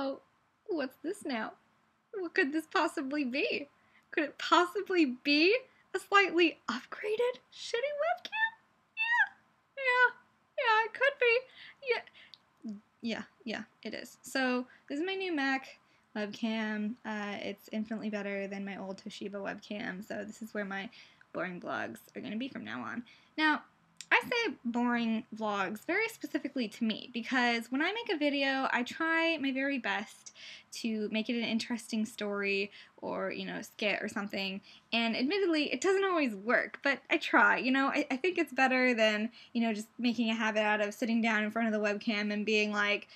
Oh, what's this now? What could this possibly be? Could it possibly be a slightly upgraded shitty webcam? Yeah, it could be. Yeah, it is. So, this is my new Mac webcam. It's infinitely better than my old Toshiba webcam, so this is where my boring vlogs are going to be from now on. Now, I say boring vlogs very specifically to me because when I make a video, I try my very best to make it an interesting story or, skit or something, and admittedly, it doesn't always work, but I try, I think it's better than, just making a habit out of sitting down in front of the webcam and being like,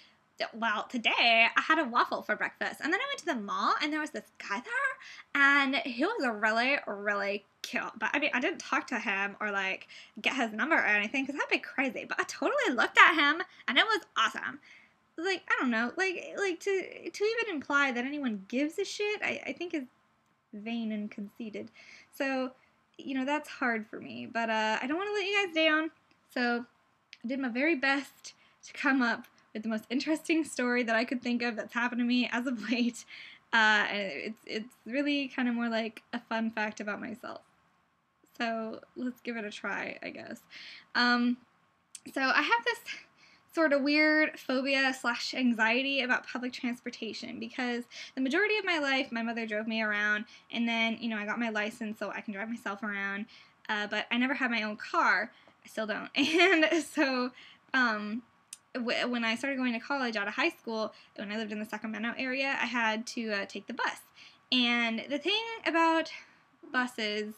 well, today I had a waffle for breakfast, and then I went to the mall, and there was this guy there, and he was a really, really cute, but I mean, I didn't talk to him or, get his number or anything, because that'd be crazy, but I totally looked at him, and it was awesome. I don't know, to even imply that anyone gives a shit, I think is vain and conceited, so, that's hard for me, but, I don't want to let you guys down, so I did my very best to come up with the most interesting story that I could think of that's happened to me as of late. And it's really kind of more like a fun fact about myself. So let's give it a try, I guess. So I have this sort of weird phobia / anxiety about public transportation because the majority of my life my mother drove me around, and then I got my license so I can drive myself around, but I never had my own car. I still don't. And so when I started going to college out of high school, when I lived in the Sacramento area, I had to take the bus. And the thing about buses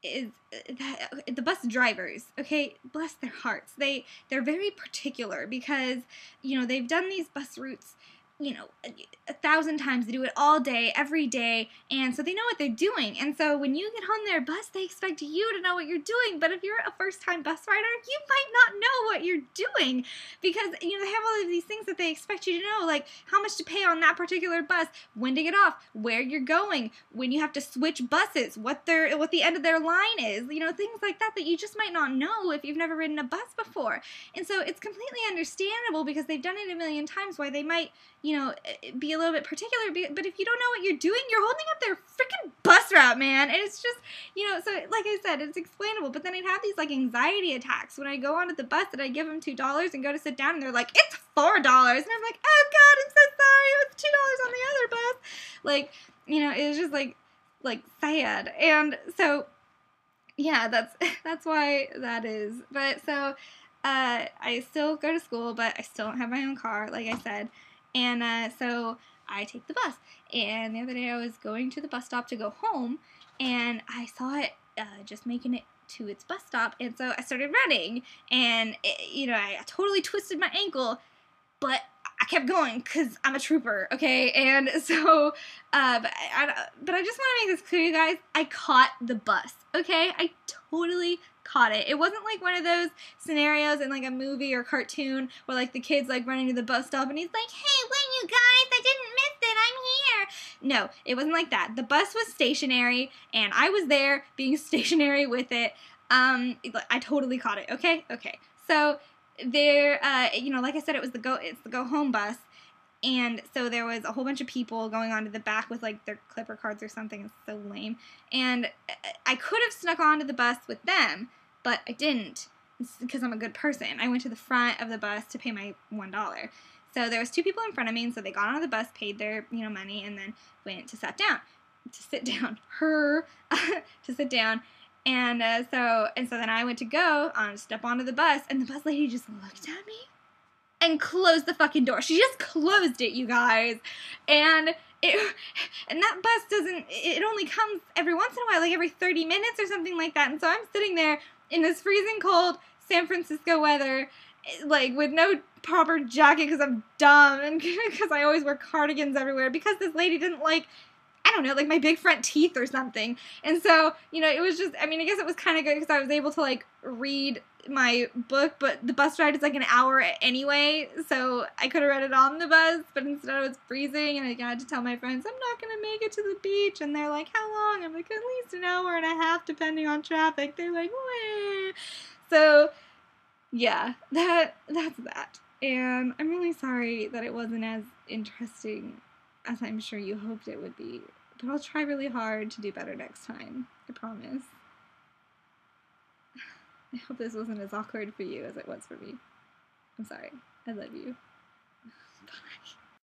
is that the bus drivers, okay, bless their hearts, they're very particular because, they've done these bus routes 1,000 times. They do it all day, every day, and so they know what they're doing. And so when you get on their bus, they expect you to know what you're doing. But if you're a first-time bus rider, you might not know what you're doing because they have all of these things that they expect you to know, like how much to pay on that particular bus, when to get off, where you're going, when you have to switch buses, what the end of their line is, things like that you just might not know if you've never ridden a bus before. And so it's completely understandable because they've done it a million times why they might be a little bit particular, but if you don't know what you're doing, you're holding up their freaking bus route, man, and it's just, so like I said, it's explainable, but then I'd have these, anxiety attacks when I go onto the bus and I give them $2 and go to sit down, and they're like, it's $4, and I'm like, oh god, I'm so sorry, it was $2 on the other bus, it was just, sad, and so, yeah, that's why that is, but so, I still go to school, but I still don't have my own car, like I said. And so I take the bus. And the other day I was going to the bus stop to go home, and I saw it just making it to its bus stop. And so I started running, and I totally twisted my ankle, but I kept going because I'm a trooper, okay? And so, but I just want to make this clear, you guys. I caught the bus, okay? I totally caught it. It wasn't like one of those scenarios in a movie or cartoon where the kid's running to the bus stop and he's like, hey, wait, you guys, I didn't miss it, I'm here. No, it wasn't like that. The bus was stationary and I was there being stationary with it. I totally caught it, okay? Okay. So there, like I said, it's the go home bus. And so there was a whole bunch of people going onto the back with their Clipper cards or something. It's so lame. And I could have snuck onto the bus with them, but I didn't because I'm a good person. I went to the front of the bus to pay my $1. So there was 2 people in front of me, and so they got onto the bus, paid their money, and then went to sit down. To sit down. And so then I went to go step onto the bus, and the bus lady just looked at me and closed the fucking door. She just closed it, you guys. And that bus it only comes every once in a while, every 30 minutes or something like that. And so I'm sitting there in this freezing cold San Francisco weather, with no proper jacket because I'm dumb and because I always wear cardigans everywhere because this lady didn't I don't know, my big front teeth or something. And so, it was just, I guess it was kind of good because I was able to, read my book, but the bus ride is, an hour anyway, so I could have read it on the bus, but instead I was freezing, and I had to tell my friends, I'm not going to make it to the beach, and they're like, how long? I'm like, at least an hour and a half, depending on traffic. They're like, wah. So, yeah, that's that. And I'm really sorry that it wasn't as interesting as I'm sure you hoped it would be. But I'll try really hard to do better next time. I promise. I hope this wasn't as awkward for you as it was for me. I'm sorry. I love you. Bye.